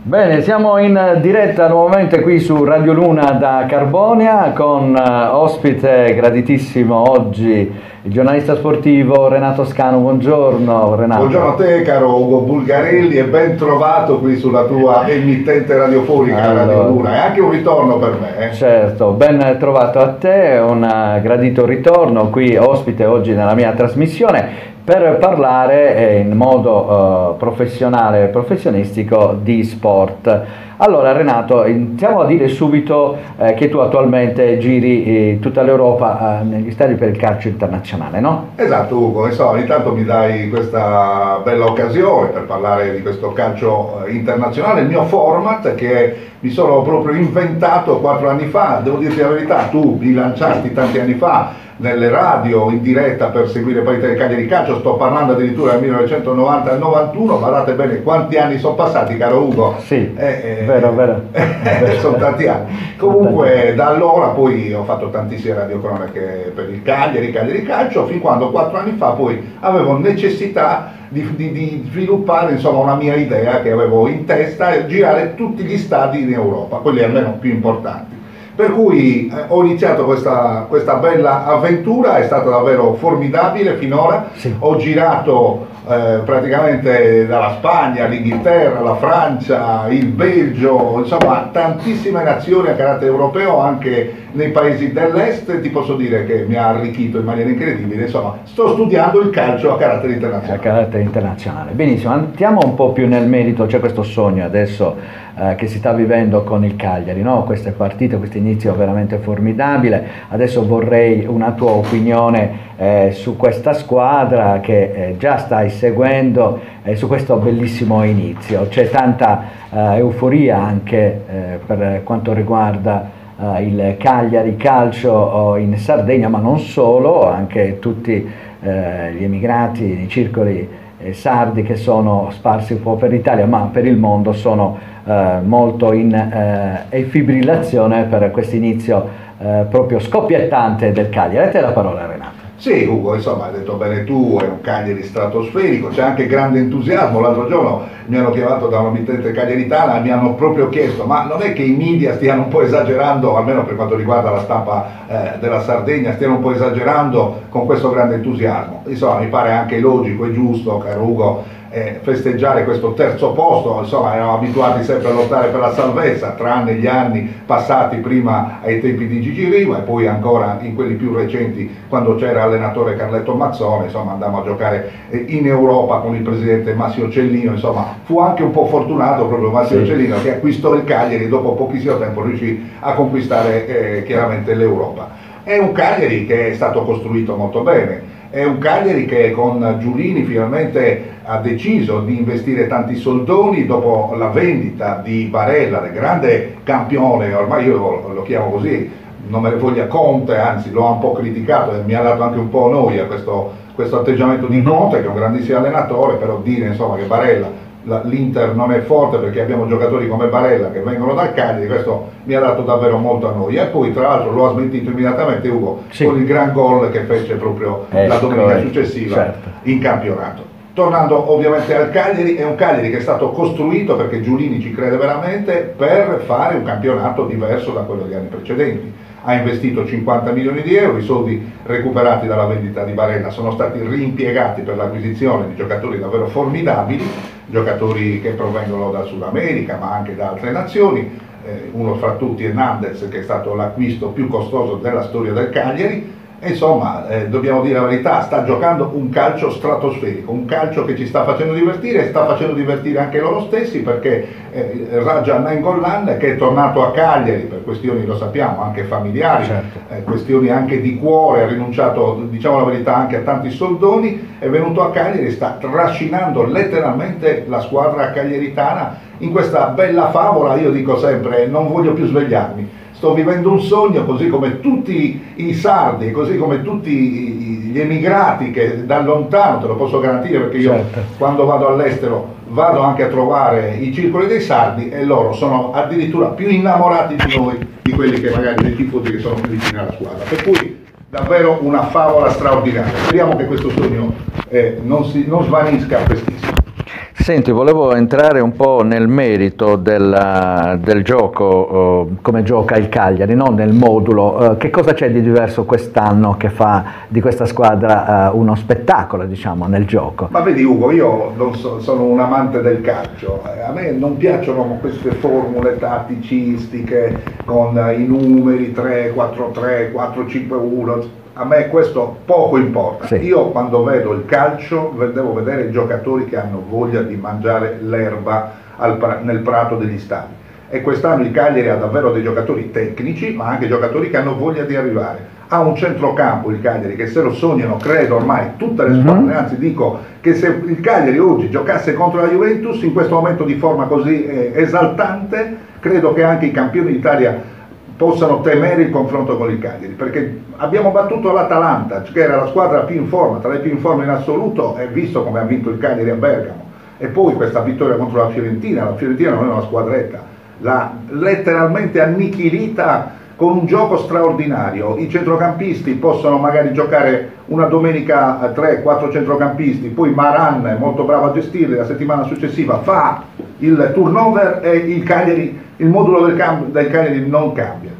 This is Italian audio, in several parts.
Bene, siamo in diretta nuovamente qui su Radio Luna da Carbonia con ospite graditissimo oggi il giornalista sportivo Renato Scanu. Buongiorno Renato. Buongiorno a te caro Ugo Bulgarelli e ben trovato qui sulla tua emittente radiofonica Radio Luna. È anche un ritorno per me. Certo, ben trovato a te, un gradito ritorno qui ospite oggi nella mia trasmissione per parlare in modo professionale e professionistico di sport. Allora Renato, iniziamo a dire subito che tu attualmente giri tutta l'Europa negli stadi per il calcio internazionale, no? Esatto Ugo, ogni tanto mi dai questa bella occasione per parlare di questo calcio internazionale, il mio format che mi sono proprio inventato 4 anni fa. Devo dirti la verità, tu mi lanciasti tanti anni fa nelle radio in diretta per seguire partite del Cagliari Calcio, sto parlando addirittura del 1990 al 91, guardate bene quanti anni sono passati caro Ugo. Sì, vero. Sono tanti anni. Comunque da allora poi ho fatto tantissime radiocronache per il Cagliari Calcio, fin quando 4 anni fa poi avevo necessità di sviluppare insomma una mia idea che avevo in testa e girare tutti gli stadi in Europa, quelli almeno più importanti. Per cui ho iniziato questa bella avventura, è stata davvero formidabile finora. Sì. Ho girato praticamente dalla Spagna, l'Inghilterra, la Francia, il Belgio, insomma tantissime nazioni a carattere europeo, anche nei paesi dell'est. Ti posso dire che mi ha arricchito in maniera incredibile, insomma sto studiando il calcio a carattere internazionale. A carattere internazionale, benissimo, andiamo un po' più nel merito. C'è questo sogno adesso che si sta vivendo con il Cagliari, no? Queste partite, questo inizio veramente formidabile. Adesso vorrei una tua opinione su questa squadra che già stai seguendo, su questo bellissimo inizio. C'è tanta euforia anche per quanto riguarda il Cagliari Calcio in Sardegna, ma non solo, anche tutti gli emigrati, i circoli sardi che sono sparsi un po' per l'Italia ma per il mondo sono molto in fibrillazione per questo inizio proprio scoppiettante del Cagliari. A te la parola Renato. Sì Ugo, insomma hai detto bene tu, è un Cagliari stratosferico, c'è anche grande entusiasmo. L'altro giorno mi hanno chiamato da un'emittente cagliaritana e mi hanno proprio chiesto: ma non è che i media stiano un po' esagerando, almeno per quanto riguarda la stampa della Sardegna, stiano un po' esagerando con questo grande entusiasmo? Insomma mi pare anche logico e giusto, caro Ugo, festeggiare questo terzo posto. Insomma eravamo abituati sempre a lottare per la salvezza, tranne gli anni passati prima ai tempi di Gigi Riva e poi ancora in quelli più recenti quando c'era allenatore Carletto Mazzone. Insomma andammo a giocare in Europa con il presidente Massimo Cellino, insomma fu anche un po' fortunato proprio Massimo Cellino che acquistò il Cagliari e dopo pochissimo tempo riuscì a conquistare chiaramente l'Europa. È un Cagliari che è stato costruito molto bene. È un Cagliari che con Giulini finalmente ha deciso di investire tanti soldoni dopo la vendita di Barella, del grande campione, ormai io lo chiamo così, non me ne voglia Conte, anzi lo ha un po' criticato e mi ha dato anche un po' noia questo atteggiamento di Conte, che è un grandissimo allenatore, però dire insomma che Barella, l'Inter non è forte perché abbiamo giocatori come Barella che vengono dal Cagliari, questo mi ha dato davvero molta noia. E poi tra l'altro lo ha smentito immediatamente Ugo con il gran gol che fece proprio la domenica successiva in campionato. Tornando ovviamente al Cagliari, è un Cagliari che è stato costruito, perché Giulini ci crede veramente, per fare un campionato diverso da quello degli anni precedenti. Ha investito 50 milioni di euro, i soldi recuperati dalla vendita di Barella sono stati reimpiegati per l'acquisizione di giocatori davvero formidabili, giocatori che provengono dal Sud America ma anche da altre nazioni. Uno fra tutti è Nandez, che è stato l'acquisto più costoso della storia del Cagliari. Insomma, dobbiamo dire la verità, sta giocando un calcio stratosferico, un calcio che ci sta facendo divertire e sta facendo divertire anche loro stessi, perché Raja Nainggolan, che è tornato a Cagliari per questioni, lo sappiamo, anche familiari, questioni anche di cuore, ha rinunciato, diciamo la verità, anche a tanti soldoni, è venuto a Cagliari e sta trascinando letteralmente la squadra cagliaritana in questa bella favola. Io dico sempre, non voglio più svegliarmi. Sto vivendo un sogno, così come tutti i sardi, così come tutti gli emigrati che da lontano, te lo posso garantire perché io quando vado all'estero vado anche a trovare i circoli dei sardi e loro sono addirittura più innamorati di noi, di quelli che magari dei tifosi che sono più vicini alla squadra. Per cui davvero una favola straordinaria. Speriamo che questo sogno non svanisca prestissimo. Senti, volevo entrare un po' nel merito del gioco, come gioca il Cagliari, no? Nel modulo. Che cosa c'è di diverso quest'anno che fa di questa squadra uno spettacolo, diciamo, nel gioco? Ma vedi Ugo, io non sono un amante del calcio, a me non piacciono queste formule tatticistiche con i numeri 3-4-3, 4-5-1. A me questo poco importa. Sì. Io quando vedo il calcio devo vedere i giocatori che hanno voglia di mangiare l'erba nel prato degli stadi. E quest'anno il Cagliari ha davvero dei giocatori tecnici, ma anche giocatori che hanno voglia di arrivare. Ha un centrocampo il Cagliari che se lo sognano, credo ormai tutte le squadre, anzi dico che se il Cagliari oggi giocasse contro la Juventus in questo momento di forma così esaltante, credo che anche i campioni d'Italia possano temere il confronto con il Cagliari, perché abbiamo battuto l'Atalanta, che era la squadra più in forma, tra le più in forma in assoluto, e visto come ha vinto il Cagliari a Bergamo, e poi questa vittoria contro la Fiorentina non è una squadretta, l'ha letteralmente annichilita con un gioco straordinario. I centrocampisti possono magari giocare una domenica a 3-4 centrocampisti, poi Maran è molto bravo a gestirli, la settimana successiva fa il turnover e il modulo del Cagliari non cambia,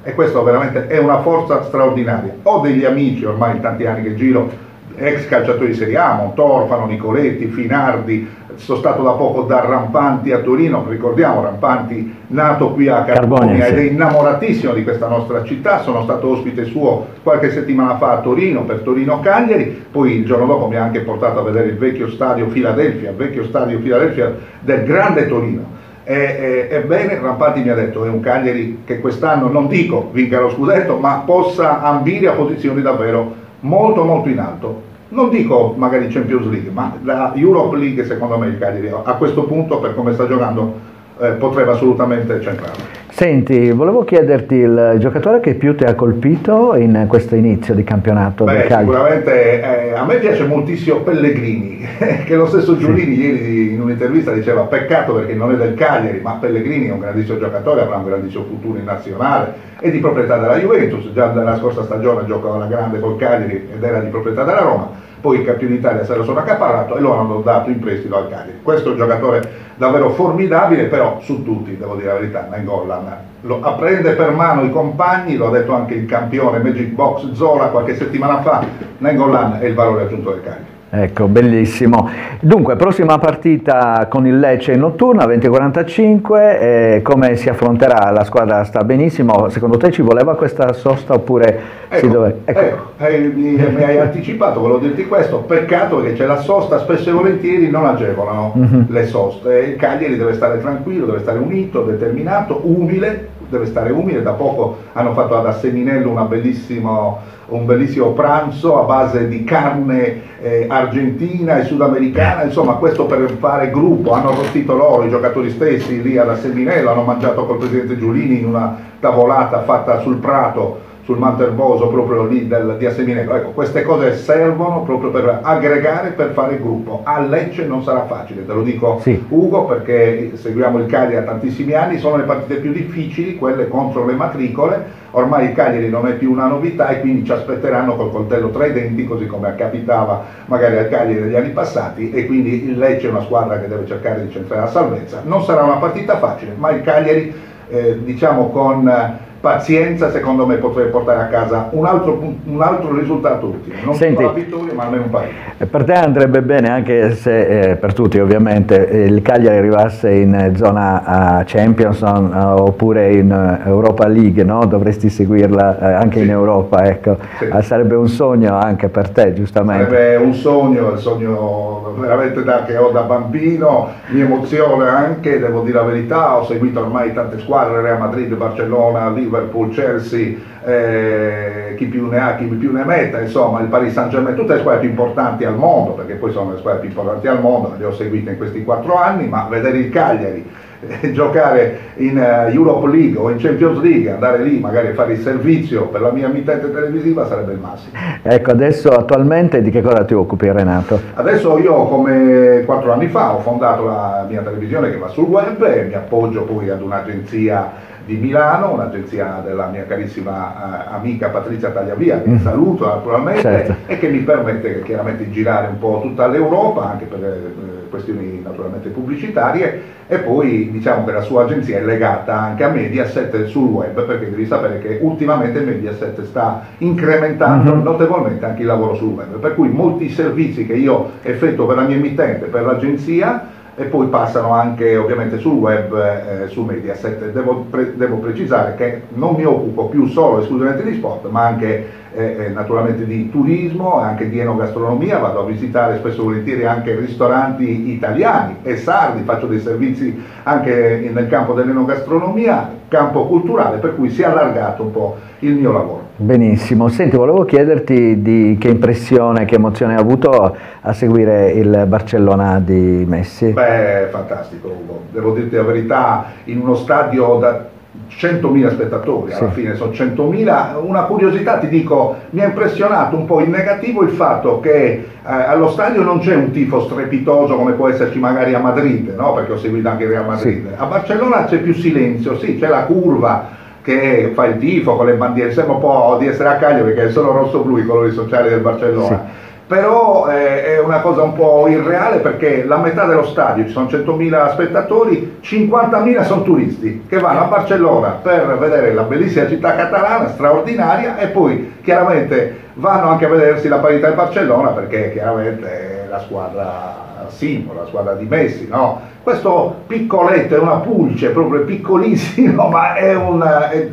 e questo veramente è una forza straordinaria. Ho degli amici ormai in tanti anni che giro, ex calciatori di Serie A, Montorfano, Nicoletti, Finardi, sono stato da poco da Rampanti a Torino, ricordiamo Rampanti nato qui a Carbonia ed è innamoratissimo di questa nostra città, sono stato ospite suo qualche settimana fa a Torino per Torino Cagliari, poi il giorno dopo mi ha anche portato a vedere il vecchio stadio Philadelphia del grande Torino. Ebbene, Rampanti mi ha detto è un Cagliari che quest'anno non dico vinca lo scudetto, ma possa ambire a posizioni davvero molto molto in alto. Non dico magari Champions League, ma la Europe League secondo me il Cagliari a questo punto, per come sta giocando, potrebbe assolutamente centrarlo. Senti, volevo chiederti il giocatore che più ti ha colpito in questo inizio di campionato del Cagliari. Sicuramente a me piace moltissimo Pellegrini, che lo stesso Giulini ieri in un'intervista diceva peccato perché non è del Cagliari, ma Pellegrini è un grandissimo giocatore, avrà un grandissimo futuro in nazionale, è di proprietà della Juventus, già nella scorsa stagione giocava alla grande col Cagliari ed era di proprietà della Roma, poi il campione d'Italia se lo sono accaparrato e lo hanno dato in prestito al Cagliari. Questo è un giocatore davvero formidabile, però su tutti, devo dire la verità, Nainggolan lo apprende per mano i compagni, lo ha detto anche il campione Magic Box Zola qualche settimana fa, Nainggolan è il valore aggiunto del Cagliari. Ecco, bellissimo. Dunque, prossima partita con il Lecce in notturna, 20:45, come si affronterà? La squadra sta benissimo, secondo te ci voleva questa sosta oppure si dove? Mi hai anticipato, volevo dirti questo, peccato che c'è la sosta, spesso e volentieri non agevolano le soste, il Cagliari deve stare tranquillo, deve stare unito, determinato, umile, deve stare umile. Da poco hanno fatto ad Asseminello un bellissimo pranzo a base di carne argentina e sudamericana, insomma questo per fare gruppo, hanno arrostito loro, i giocatori stessi lì ad Asseminello, hanno mangiato col presidente Giulini in una tavolata fatta sul prato, sul Manterboso proprio lì di Asseminello. Ecco, queste cose servono proprio per aggregare, per fare il gruppo. A Lecce non sarà facile, te lo dico sì. Ugo, perché seguiamo il Cagliari da tantissimi anni, sono le partite più difficili, quelle contro le matricole, ormai il Cagliari non è più una novità e quindi ci aspetteranno col coltello tra i denti, così come capitava magari al Cagliari negli anni passati, e quindi il Lecce è una squadra che deve cercare di centrare la salvezza. Non sarà una partita facile, ma il Cagliari diciamo con pazienza secondo me potrebbe portare a casa un altro risultato utile, non solo la vittoria ma almeno un pareggio. Per te andrebbe bene, anche se per tutti ovviamente, il Cagliari arrivasse in zona Champions oppure in Europa League, no? Dovresti seguirla anche in Europa, ecco. Sì. Sarebbe un sogno anche per te, giustamente. Sarebbe un sogno, il sogno veramente che ho da bambino, mi emoziona anche, devo dire la verità, ho seguito ormai tante squadre, Real Madrid, Barcellona, Liverpool, Chelsea, chi più ne ha, chi più ne metta, insomma il Paris Saint-Germain, tutte le squadre più importanti al mondo, perché poi sono le squadre più importanti al mondo, le ho seguite in questi 4 anni, ma vedere il Cagliari giocare in Europe League o in Champions League, andare lì magari a fare il servizio per la mia emittente televisiva sarebbe il massimo. Ecco, adesso attualmente di che cosa ti occupi, Renato? Adesso io, come 4 anni fa, ho fondato la mia televisione che va sul web e mi appoggio poi ad un'agenzia di Milano, un'agenzia della mia carissima amica Patrizia Tagliavia, che saluto naturalmente, certo, e che mi permette chiaramente di girare un po' tutta l'Europa, anche per questioni naturalmente pubblicitarie, e poi diciamo che la sua agenzia è legata anche a Mediaset sul web, perché devi sapere che ultimamente Mediaset sta incrementando notevolmente anche il lavoro sul web, per cui molti servizi che io effettuo per la mia emittente, per l'agenzia, e poi passano anche ovviamente sul web, su Mediaset. Devo precisare che non mi occupo più solo esclusivamente di sport, ma anche naturalmente di turismo, anche di enogastronomia. Vado a visitare spesso e volentieri anche ristoranti italiani e sardi, faccio dei servizi anche nel campo dell'enogastronomia, campo culturale, per cui si è allargato un po' il mio lavoro. Benissimo, senti, volevo chiederti di che impressione, che emozione hai avuto a seguire il Barcellona di Messi? Beh, fantastico, Ugo. Devo dirti la verità, in uno stadio da 100.000 spettatori, alla fine sono 100.000. Una curiosità, ti dico, mi ha impressionato un po' in negativo il fatto che allo stadio non c'è un tifo strepitoso come può esserci magari a Madrid, no? Perché ho seguito anche il Real Madrid. A Barcellona c'è più silenzio, sì, c'è la curva che fa il tifo con le bandiere, sembra un po' di essere a Cagliari perché è solo rosso-blu i colori sociali del Barcellona. Però è una cosa un po' irreale, perché la metà dello stadio, ci sono 100.000 spettatori, 50.000 sono turisti che vanno a Barcellona per vedere la bellissima città catalana, straordinaria, e poi chiaramente vanno anche a vedersi la parità del Barcellona, perché chiaramente è la squadra simbolo, la squadra di Messi, no? Questo piccoletto è una pulce, proprio piccolissimo, ma è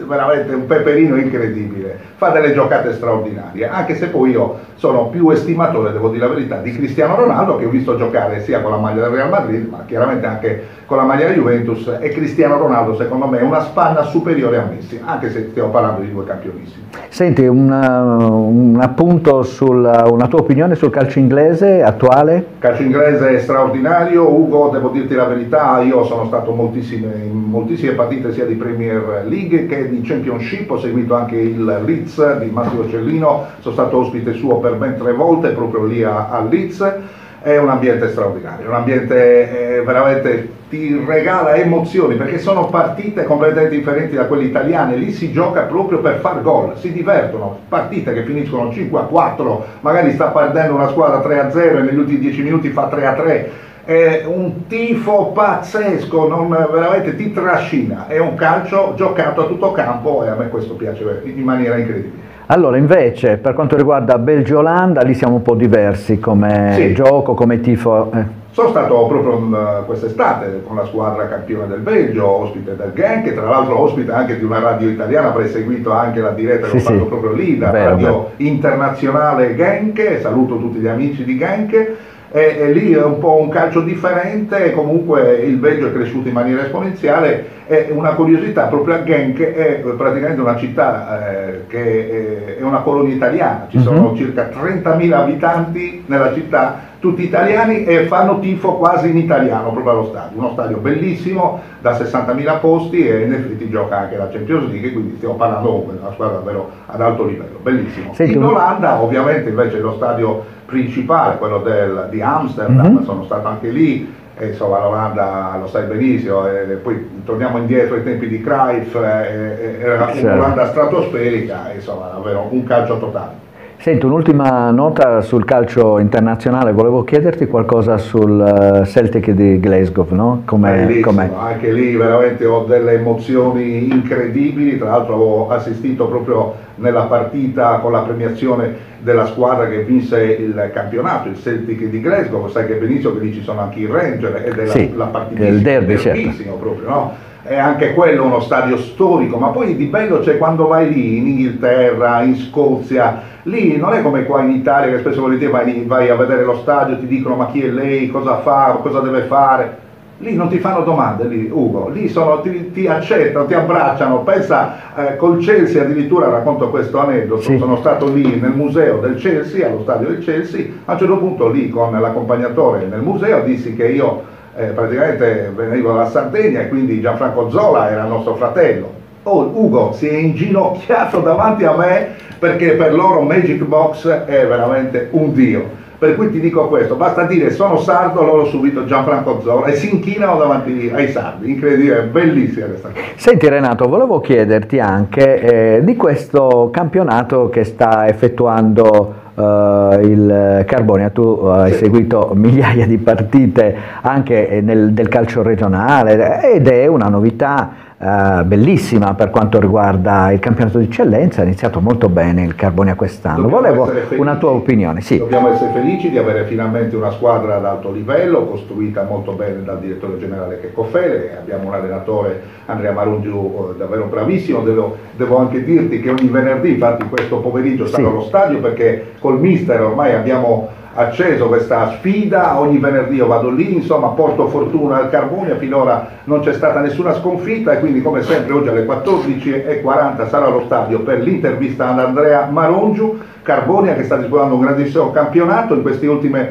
veramente un peperino incredibile, fa delle giocate straordinarie, anche se poi io sono più estimatore, devo dire la verità, di Cristiano Ronaldo, che ho visto giocare sia con la maglia del Real Madrid, ma chiaramente anche con la maglia della Juventus, e Cristiano Ronaldo secondo me è una spanna superiore a Messi, anche se stiamo parlando di due campionissimi. Senti, un appunto una tua opinione sul calcio inglese attuale? Calcio inglese è straordinario, Ugo, devo dirti la verità, io sono stato in moltissime partite sia di Premier League che di Championship, ho seguito anche il Leeds di Massimo Cellino, sono stato ospite suo per ben 3 volte proprio lì a Leeds. È un ambiente straordinario, un ambiente veramente ti regala emozioni, perché sono partite completamente differenti da quelle italiane. Lì si gioca proprio per far gol, si divertono, partite che finiscono 5-4, magari sta perdendo una squadra 3-0 e negli ultimi 10 minuti fa 3-3. È un tifo pazzesco, veramente ti trascina, è un calcio giocato a tutto campo, e a me questo piace in maniera incredibile. Allora, invece, per quanto riguarda Belgio-Olanda, lì siamo un po' diversi come gioco, come tifo. Sono stato proprio quest'estate con la squadra campione del Belgio, ospite del Genk, tra l'altro ospite anche di una radio italiana, avrei seguito anche la diretta che ho fatto proprio lì, da radio internazionale Genk, saluto tutti gli amici di Genk. E lì è un po' un calcio differente, comunque il Belgio è cresciuto in maniera esponenziale, e una curiosità, proprio a Genk è praticamente una città che è una colonia italiana, ci sono circa 30.000 abitanti nella città, tutti italiani, e fanno tifo quasi in italiano proprio allo stadio, uno stadio bellissimo da 60.000 posti, e in effetti gioca anche la Champions League, quindi stiamo parlando di una squadra davvero ad alto livello, bellissimo. In Olanda ovviamente invece lo stadio principale, quello di Amsterdam, sono stato anche lì, e insomma l'Olanda lo sai benissimo, e poi torniamo indietro ai tempi di Cruyff, era un'Olanda stratosferica, insomma davvero un calcio totale. Senti, un'ultima nota sul calcio internazionale, volevo chiederti qualcosa sul Celtic di Glasgow, no? Anche lì veramente ho delle emozioni incredibili, tra l'altro ho assistito proprio nella partita con la premiazione della squadra che vinse il campionato, il Celtic di Glasgow, sai che benissimo che lì ci sono anche i Ranger, ed è la partita il derby, proprio, no? È anche quello uno stadio storico, ma poi di bello c'è quando vai lì in Inghilterra, in Scozia, lì non è come qua in Italia che spesso volentieri vai a vedere lo stadio, ti dicono ma chi è lei, cosa fa, cosa deve fare. Lì non ti fanno domande, lì, Ugo, lì ti accettano, ti abbracciano, pensa col Chelsea addirittura, racconto questo aneddoto, sono stato lì nel museo del Chelsea, allo stadio del Chelsea, a un certo punto lì con l'accompagnatore nel museo dissi che io praticamente venivo dalla Sardegna e quindi Gianfranco Zola era il nostro fratello. Ugo si è inginocchiato davanti a me perché per loro Magic Box è veramente un dio. Per cui ti dico questo, basta dire sono sardo, loro subito Gianfranco Zola e si inchinano davanti ai sardi, incredibile, bellissima questa cosa. Senti Renato, volevo chiederti anche di questo campionato che sta effettuando il Carbonia. Tu hai seguito migliaia di partite anche del calcio regionale ed è una novità bellissima per quanto riguarda il campionato di eccellenza. Ha iniziato molto bene il Carbonia quest'anno. Volevo una tua opinione. Sì. Dobbiamo essere felici di avere finalmente una squadra ad alto livello, costruita molto bene dal direttore generale Checco Fele. Abbiamo un allenatore, Andrea Marungiu, davvero bravissimo. Devo anche dirti che ogni venerdì, infatti questo pomeriggio sarò allo stadio, perché col mister ormai abbiamo acceso questa sfida, ogni venerdì io vado lì, insomma porto fortuna al Carbonia, finora non c'è stata nessuna sconfitta e quindi come sempre oggi alle 14:40 sarò allo stadio per l'intervista ad Andrea Marungiu. Carbonia che sta disputando un grandissimo campionato, in quest'ultima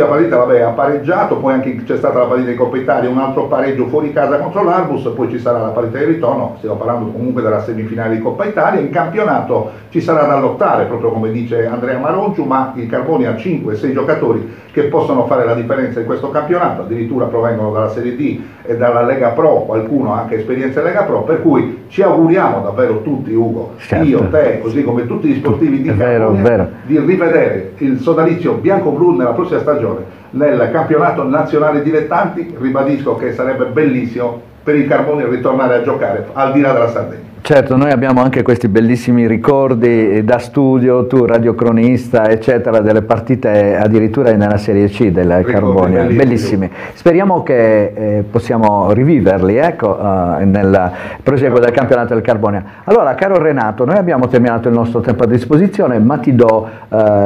partita ha pareggiato, poi anche c'è stata la partita di Coppa Italia, un altro pareggio fuori casa contro l'Arbus, poi ci sarà la partita di ritorno, stiamo parlando comunque della semifinale di Coppa Italia. In campionato ci sarà da lottare, proprio come dice Andrea Marungiu, ma il Carbonia ha 5-6 giocatori che possono fare la differenza in questo campionato, addirittura provengono dalla Serie D e dalla Lega Pro, qualcuno ha anche esperienza in Lega Pro, per cui ci auguriamo davvero tutti, Ugo, certo, io, te, così come tutti gli sportivi di Carbonia, di rivedere il sodalizio bianco-blu nella prossima stagione nel campionato nazionale dilettanti. Ribadisco che sarebbe bellissimo per il Carbonia ritornare a giocare al di là della Sardegna. Certo, noi abbiamo anche questi bellissimi ricordi da studio, tu radiocronista eccetera, delle partite addirittura nella Serie C del Carbonia, bellissimi. Speriamo che possiamo riviverli, ecco, nel proseguo del campionato del Carbonia. Allora, caro Renato, noi abbiamo terminato il nostro tempo a disposizione, ma ti do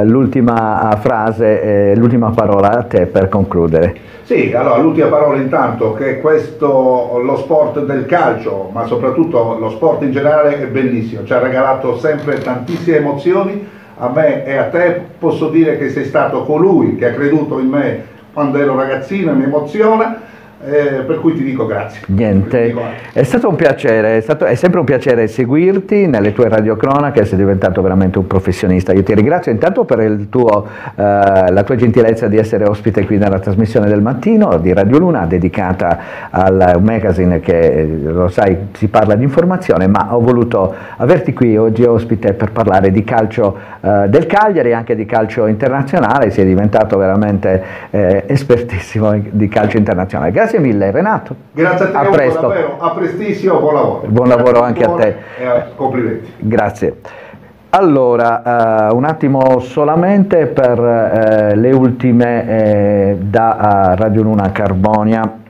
l'ultima frase, l'ultima parola a te per concludere. Sì, allora l'ultima parola intanto, che questo, lo sport del calcio, ma soprattutto lo sport in generale è bellissimo, ci ha regalato sempre tantissime emozioni, a me e a te posso dire che sei stato colui che ha creduto in me quando ero ragazzino e mi emoziona. Per cui ti dico grazie. Niente, è stato un piacere, è sempre un piacere seguirti nelle tue radiocronache, sei diventato veramente un professionista. Io ti ringrazio intanto per la tua gentilezza di essere ospite qui nella trasmissione del mattino di Radio Luna, dedicata al magazine che, lo sai, si parla di informazione, ma ho voluto averti qui oggi ospite per parlare di calcio del Cagliari e anche di calcio internazionale. Sei diventato veramente espertissimo di calcio internazionale. Grazie mille Renato. Grazie a te, a presto. Davvero, a prestissimo, buon lavoro. Buon lavoro anche a te. Complimenti. Grazie. Allora, un attimo solamente per le ultime da Radio Luna Carbonia.